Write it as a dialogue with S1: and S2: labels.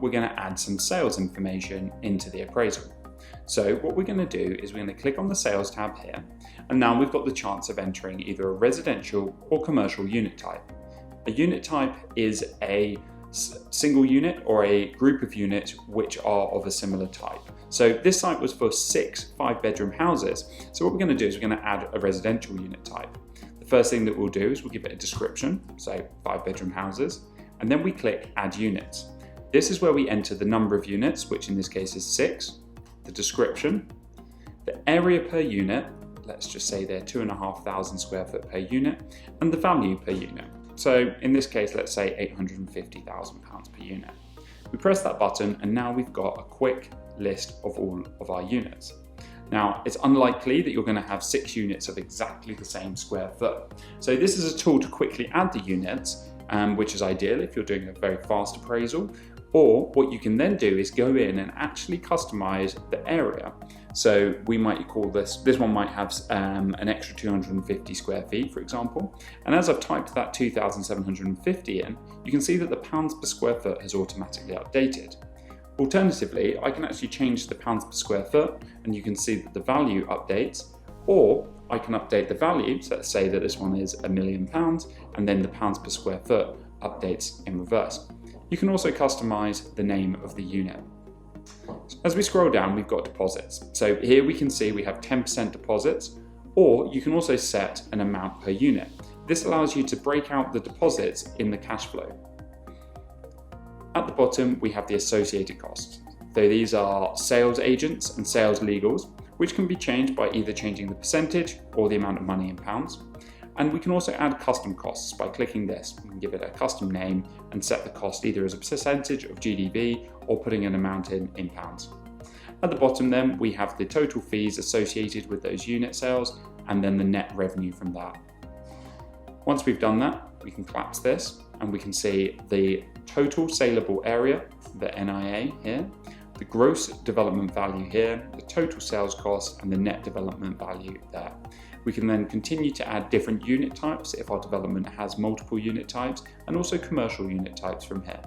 S1: we're going to add some sales information into the appraisal. So what we're going to do is we're going to click on the sales tab here, and now we've got the chance of entering either a residential or commercial unit type. A unit type is a single unit or a group of units which are of a similar type. So this site was for 6 5-bedroom houses. So what we're going to do is we're going to add a residential unit type. The first thing that we'll do is we'll give it a description, so 5-bedroom houses, and then we click Add Units. This is where we enter the number of units, which in this case is 6, the description, the area per unit, let's just say they're 2,500 square foot per unit, and the value per unit. So in this case, let's say £850,000 per unit. We press that button and now we've got a quick list of all of our units. Now, it's unlikely that you're going to have 6 units of exactly the same square foot. So this is a tool to quickly add the units, which is ideal if you're doing a very fast appraisal. Or what you can then do is go in and actually customize the area. So we might call this one might have an extra 250 square feet, for example. And as I've typed that 2,750 in, you can see that the pounds per square foot has automatically updated. Alternatively, I can actually change the pounds per square foot and you can see that the value updates, or I can update the value. So let's say that this one is £1 million and then the pounds per square foot updates in reverse. You can also customize the name of the unit. As we scroll down, we've got deposits. So here we can see we have 10% deposits, or you can also set an amount per unit. This allows you to break out the deposits in the cash flow. At the bottom, we have the associated costs. So these are sales agents and sales legals, which can be changed by either changing the percentage or the amount of money in pounds. And we can also add custom costs by clicking this. We can give it a custom name and set the cost either as a percentage of GDV or putting an amount in pounds. At the bottom then, we have the total fees associated with those unit sales and then the net revenue from that. Once we've done that, we can collapse this and we can see the total saleable area, the NIA here, the gross development value here, the total sales cost and the net development value there. We can then continue to add different unit types if our development has multiple unit types, and also commercial unit types from here.